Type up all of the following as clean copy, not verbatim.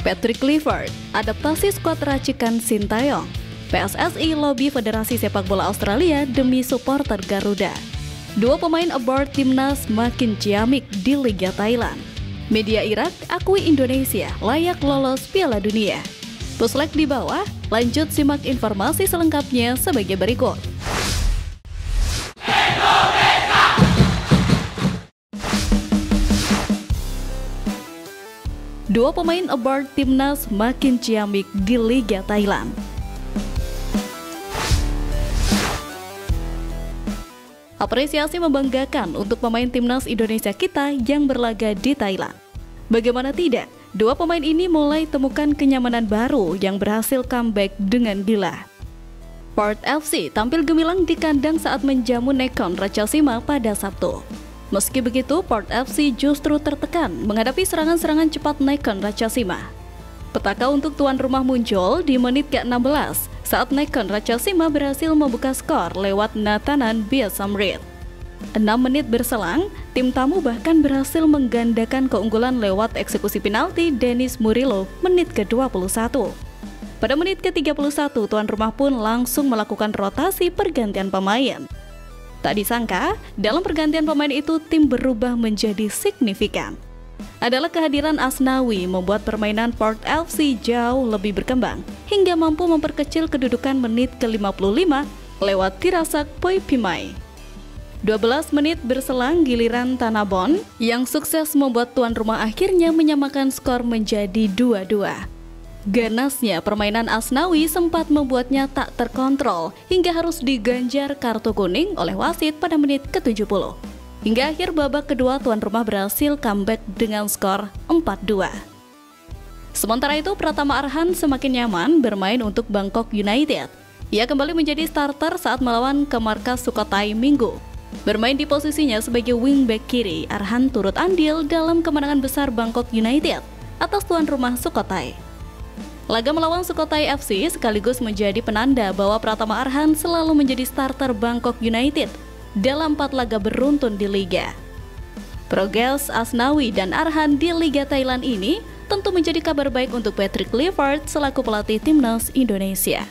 Patrick Kluivert, adaptasi skuad racikan Sintayong. PSSI lobi Federasi Sepak Bola Australia demi supporter Garuda. Dua pemain aboard timnas makin ciamik di Liga Thailand. Media Irak akui Indonesia layak lolos Piala Dunia. Puslek di bawah, lanjut simak informasi selengkapnya sebagai berikut. Dua pemain aboard timnas makin ciamik di Liga Thailand. Apresiasi membanggakan untuk pemain timnas Indonesia kita yang berlaga di Thailand. Bagaimana tidak, dua pemain ini mulai temukan kenyamanan baru yang berhasil comeback dengan gila. Port FC tampil gemilang di kandang saat menjamu Nakhon Ratchasima pada Sabtu. Meski begitu, Port FC justru tertekan menghadapi serangan-serangan cepat Nakhon Ratchasima. Petaka untuk tuan rumah muncul di menit ke-16 saat Nakhon Ratchasima berhasil membuka skor lewat Nathanan Biesamrit. 6 menit berselang, tim tamu bahkan berhasil menggandakan keunggulan lewat eksekusi penalti Dennis Murillo menit ke-21. Pada menit ke-31, tuan rumah pun langsung melakukan rotasi pergantian pemain. Tak disangka, dalam pergantian pemain itu tim berubah menjadi signifikan. Adalah kehadiran Asnawi membuat permainan Port FC jauh lebih berkembang hingga mampu memperkecil kedudukan menit ke-55 lewat Tirasak Poipimai. 12 menit berselang, giliran Tanabon yang sukses membuat tuan rumah akhirnya menyamakan skor menjadi 2-2. Ganasnya permainan Asnawi sempat membuatnya tak terkontrol hingga harus diganjar kartu kuning oleh wasit pada menit ke-70. Hingga akhir babak kedua, tuan rumah berhasil comeback dengan skor 4-2. Sementara itu, Pratama Arhan semakin nyaman bermain untuk Bangkok United. Ia kembali menjadi starter saat melawan ke markas Sukhothai Minggu. Bermain di posisinya sebagai wingback kiri, Arhan turut andil dalam kemenangan besar Bangkok United atas tuan rumah Sukhothai. Laga melawan Sukhothai FC sekaligus menjadi penanda bahwa Pratama Arhan selalu menjadi starter Bangkok United dalam 4 laga beruntun di Liga. Progres Asnawi dan Arhan di Liga Thailand ini tentu menjadi kabar baik untuk Patrick Kluivert selaku pelatih timnas Indonesia.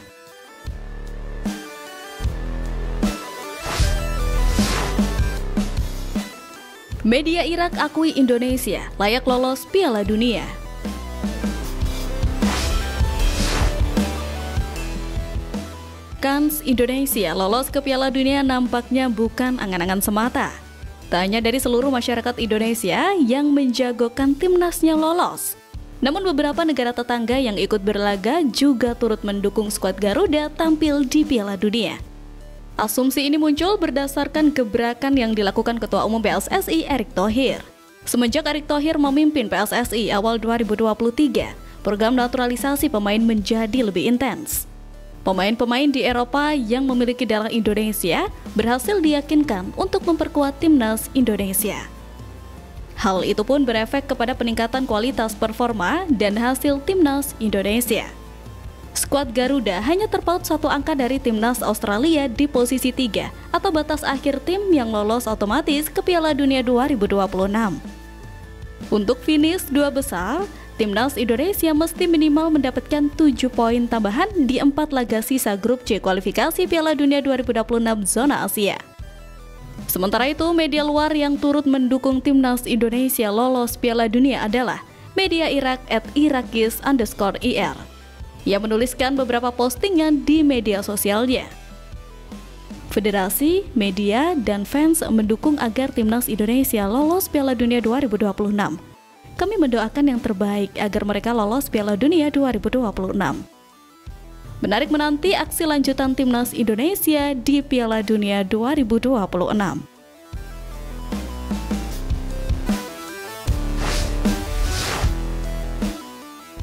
Media Irak akui Indonesia layak lolos Piala Dunia. Kans Indonesia lolos ke Piala Dunia nampaknya bukan angan-angan semata. Tak hanya dari seluruh masyarakat Indonesia yang menjagokan timnasnya lolos, namun beberapa negara tetangga yang ikut berlaga juga turut mendukung skuad Garuda tampil di Piala Dunia. Asumsi ini muncul berdasarkan gebrakan yang dilakukan Ketua Umum PSSI Erick Thohir. Semenjak Erick Thohir memimpin PSSI awal 2023, program naturalisasi pemain menjadi lebih intens. Pemain-pemain di Eropa yang memiliki darah Indonesia berhasil diyakinkan untuk memperkuat timnas Indonesia. Hal itu pun berefek kepada peningkatan kualitas performa dan hasil timnas Indonesia. Skuad Garuda hanya terpaut 1 angka dari timnas Australia di posisi 3 atau batas akhir tim yang lolos otomatis ke Piala Dunia 2026. Untuk finish 2 besar, timnas Indonesia mesti minimal mendapatkan 7 poin tambahan di 4 laga sisa grup C kualifikasi Piala Dunia 2026 zona Asia. Sementara itu, media luar yang turut mendukung timnas Indonesia lolos Piala Dunia adalah media Irak @irakis_ir. Ia menuliskan beberapa postingan di media sosialnya. Federasi, media, dan fans mendukung agar timnas Indonesia lolos Piala Dunia 2026. Kami mendoakan yang terbaik agar mereka lolos Piala Dunia 2026. Menarik menanti aksi lanjutan timnas Indonesia di Piala Dunia 2026.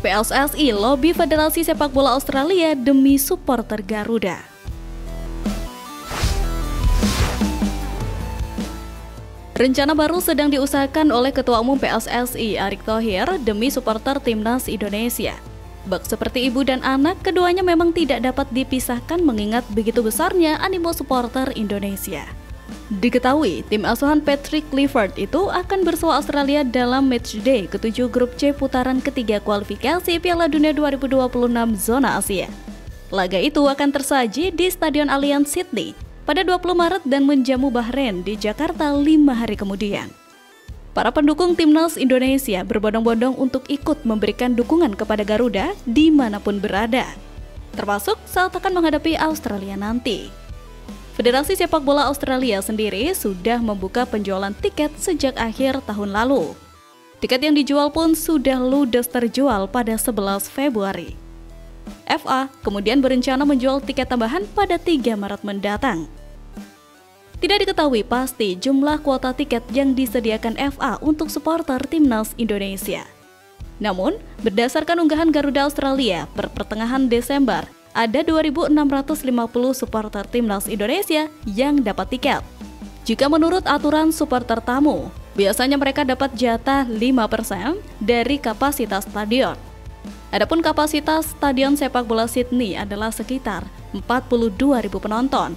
PSSI lobi Federasi Sepak Bola Australia demi supporter Garuda. Rencana baru sedang diusahakan oleh Ketua Umum PSSI Erick Thohir demi supporter timnas Indonesia. Bak seperti ibu dan anak, keduanya memang tidak dapat dipisahkan mengingat begitu besarnya animo supporter Indonesia. Diketahui, tim asuhan Patrick Clifford itu akan bersua Australia dalam matchday ke-7 grup C putaran ketiga kualifikasi Piala Dunia 2026 zona Asia. Laga itu akan tersaji di Stadion Allianz Sydney pada 20 Maret dan menjamu Bahrain di Jakarta 5 hari kemudian. Para pendukung timnas Indonesia berbondong-bondong untuk ikut memberikan dukungan kepada Garuda dimanapun berada, termasuk saat akan menghadapi Australia nanti. Federasi Sepak Bola Australia sendiri sudah membuka penjualan tiket sejak akhir tahun lalu. Tiket yang dijual pun sudah ludes terjual pada 11 Februari. FA kemudian berencana menjual tiket tambahan pada 3 Maret mendatang. Tidak diketahui pasti jumlah kuota tiket yang disediakan FA untuk supporter timnas Indonesia. Namun, berdasarkan unggahan Garuda Australia per pertengahan Desember, ada 2.650 supporter timnas Indonesia yang dapat tiket. Jika menurut aturan supporter tamu, biasanya mereka dapat jatah 5% dari kapasitas stadion. Adapun kapasitas Stadion Sepak Bola Sydney adalah sekitar 42.000 penonton.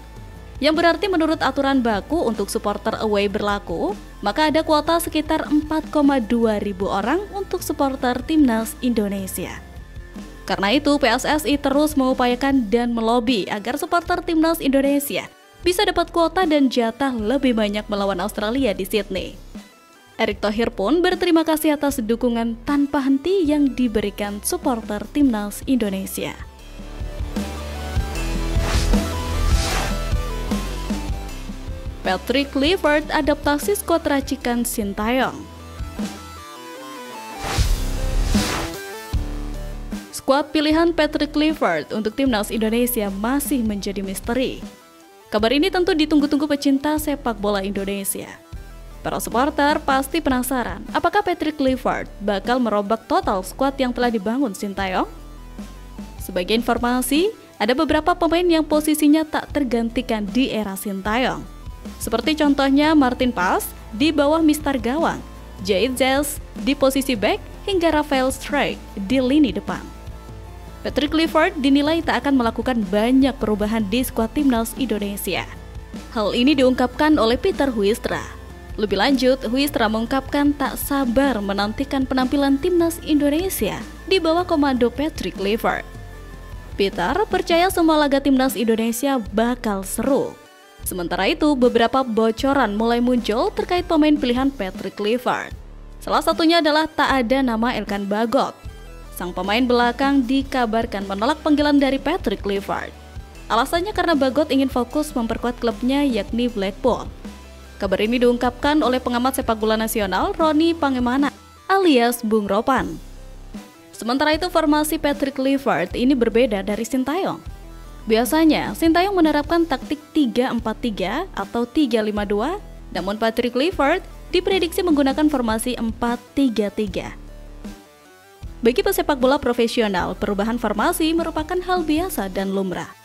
Yang berarti menurut aturan baku untuk supporter away berlaku, maka ada kuota sekitar 4,2 ribu orang untuk supporter timnas Indonesia. Karena itu, PSSI terus mengupayakan dan melobi agar supporter timnas Indonesia bisa dapat kuota dan jatah lebih banyak melawan Australia di Sydney. Erick Thohir pun berterima kasih atas dukungan tanpa henti yang diberikan supporter timnas Indonesia. Patrick Clifford adaptasi skuad racikan Sintayong. Skuad pilihan Patrick Clifford untuk timnas Indonesia masih menjadi misteri. Kabar ini tentu ditunggu-tunggu pecinta sepak bola Indonesia. Para supporter pasti penasaran, apakah Patrick Clifford bakal merombak total skuad yang telah dibangun Sintayong? Sebagai informasi, ada beberapa pemain yang posisinya tak tergantikan di era Sintayong. Seperti contohnya Martin Paes di bawah Mister Gawang, Jait Zels di posisi back, hingga Rafael Strijk di lini depan. Patrick Clifford dinilai tak akan melakukan banyak perubahan di skuad timnas Indonesia. Hal ini diungkapkan oleh Peter Huistra. Lebih lanjut, Huistra mengungkapkan tak sabar menantikan penampilan timnas Indonesia di bawah komando Patrick Clifford. Peter percaya semua laga timnas Indonesia bakal seru. Sementara itu, beberapa bocoran mulai muncul terkait pemain pilihan Patrick Clifford. Salah satunya adalah tak ada nama Elkan Bagot. Sang pemain belakang dikabarkan menolak panggilan dari Patrick Clifford. Alasannya karena Bagot ingin fokus memperkuat klubnya yakni Blackpool. Kabar ini diungkapkan oleh pengamat sepak bola nasional Roni Pangemana alias Bung Ropan. Sementara itu formasi Patrick Clifford ini berbeda dari Sintayong. Biasanya Sintayong menerapkan taktik 3-4-3 atau 3-5-2, namun Patrick Clifford diprediksi menggunakan formasi 4-3-3. Bagi pesepak bola profesional, perubahan formasi merupakan hal biasa dan lumrah.